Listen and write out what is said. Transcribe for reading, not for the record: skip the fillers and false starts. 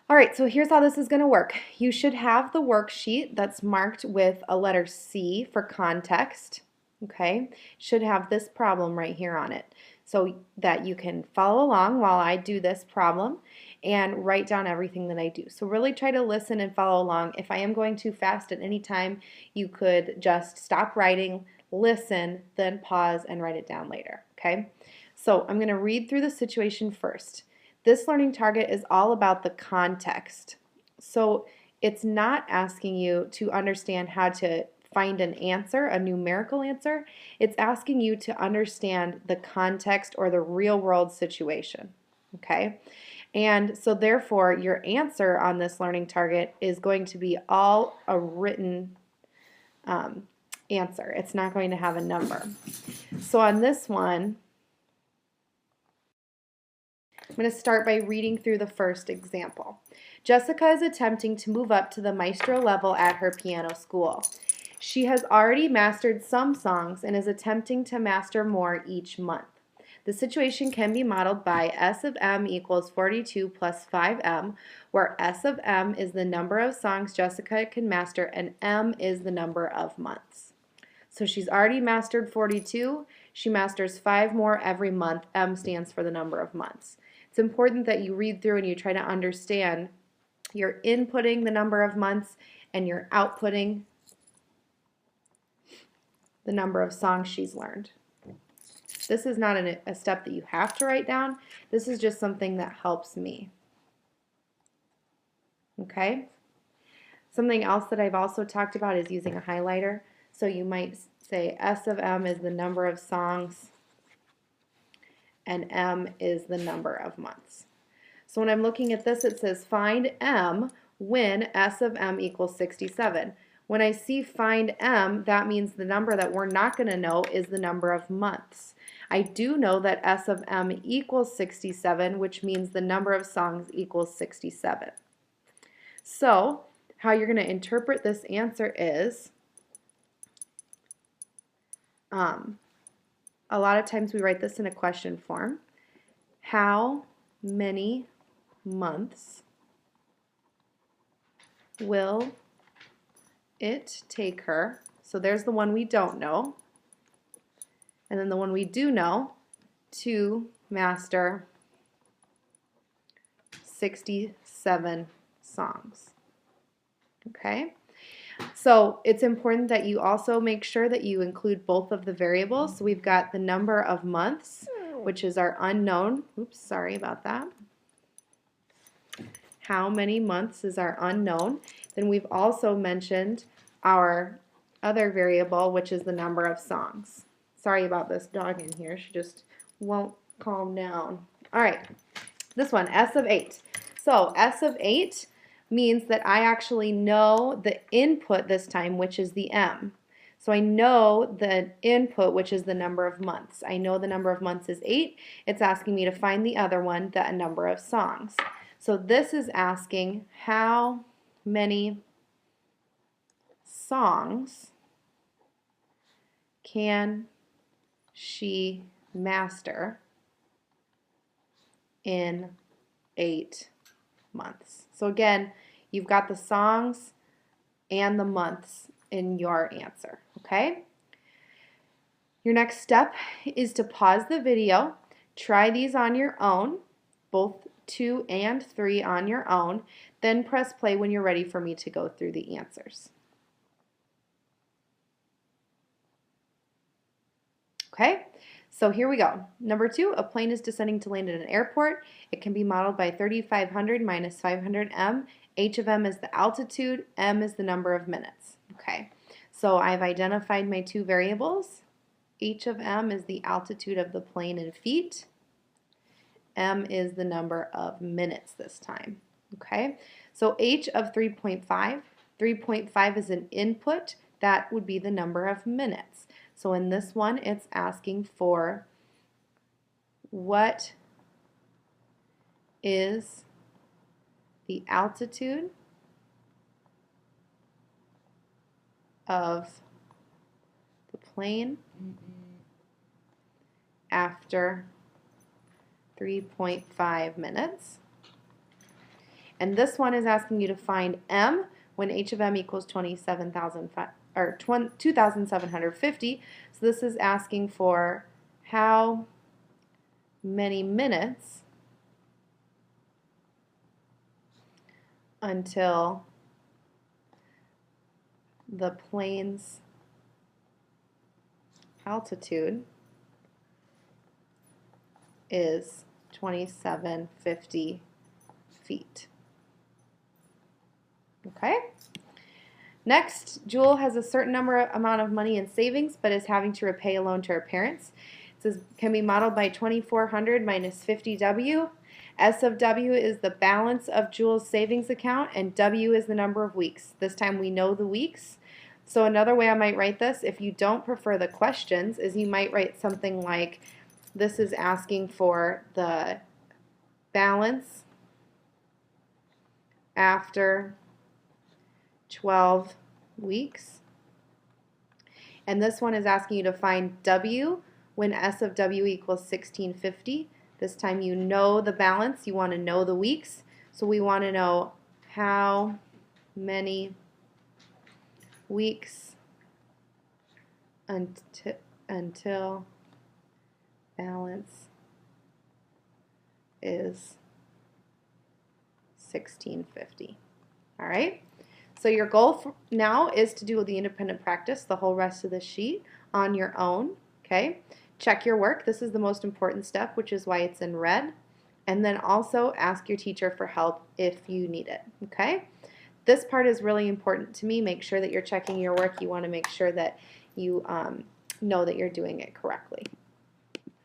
All right, so here's how this is going to work. You should have the worksheet that's marked with a letter C for context, okay? Should have this problem right here on it so that you can follow along while I do this problem and write down everything that I do. So really try to listen and follow along. If I am going too fast at any time, you could just stop writing, listen, then pause and write it down later, okay? So I'm going to read through the situation first. This learning target is all about the context. So it's not asking you to understand how to find an answer, a numerical answer. It's asking you to understand the context or the real world situation. Okay? And so therefore your answer on this learning target is going to be all a written answer. It's not going to have a number. So on this one, I'm going to start by reading through the first example. Jessica is attempting to move up to the maestro level at her piano school. She has already mastered some songs and is attempting to master more each month. The situation can be modeled by S of M equals 42 plus 5M, where S of M is the number of songs Jessica can master and M is the number of months. So she's already mastered 42. She masters 5 more every month. M stands for the number of months. It's important that you read through and you try to understand you're inputting the number of months and you're outputting the number of songs she's learned. This is not a step that you have to write down. This is just something that helps me. Okay? Something else that I've also talked about is using a highlighter. So you might say S of M is the number of songs and M is the number of months. So when I'm looking at this, it says find M when S of M equals 67. When I see find M, that means the number that we're not going to know is the number of months. I do know that S of M equals 67, which means the number of songs equals 67. So how you're going to interpret this answer is, a lot of times we write this in a question form. How many months will it take her? So there's the one we don't know. And then the one we do know, to master 67 songs. Okay? So it's important that you also make sure that you include both of the variables. So we've got the number of months, which is our unknown. Oops, sorry about that. How many months is our unknown. Then we've also mentioned our other variable, which is the number of songs. Sorry about this dog in here. She just won't calm down. All right, this one, S of 8. So S of 8 means that I actually know the input this time, which is the M. So I know the input, which is the number of months. I know the number of months is 8. It's asking me to find the other one, the number of songs. So this is asking how many songs can she master in 8 months. So again, you've got the songs and the months in your answer, okay? Your next step is to pause the video, try these on your own, both 2 and 3 on your own, then press play when you're ready for me to go through the answers. Okay, so here we go. Number 2, a plane is descending to land at an airport. It can be modeled by 3,500 minus 500 m. H of m is the altitude, m is the number of minutes. Okay, so I've identified my 2 variables. H of m is the altitude of the plane in feet. M is the number of minutes this time. Okay, so H of 3.5, 3.5 is an input. That would be the number of minutes. So in this one, it's asking for what is the altitude of the plane after 3.5 minutes. And this one is asking you to find M when h of m equals 2,750. So this is asking for how many minutes until the plane's altitude is 2,750 feet. Okay? Next, Jewel has a certain amount of money in savings, but is having to repay a loan to her parents. It says can be modeled by 2,400 minus 50W. S of W is the balance of Jewel's savings account, and W is the number of weeks. This time we know the weeks. So another way I might write this, if you don't prefer the questions, is you might write something like, this is asking for the balance after 12 weeks. And this one is asking you to find W when S of W equals 1650. This time you know the balance, you want to know the weeks. So we want to know how many weeks until balance is 1650. All right? So your goal now is to do the independent practice, the whole rest of the sheet, on your own. Okay? Check your work. This is the most important step, which is why it's in red. And then also ask your teacher for help if you need it. Okay? This part is really important to me. Make sure that you're checking your work. You want to make sure that you know that you're doing it correctly.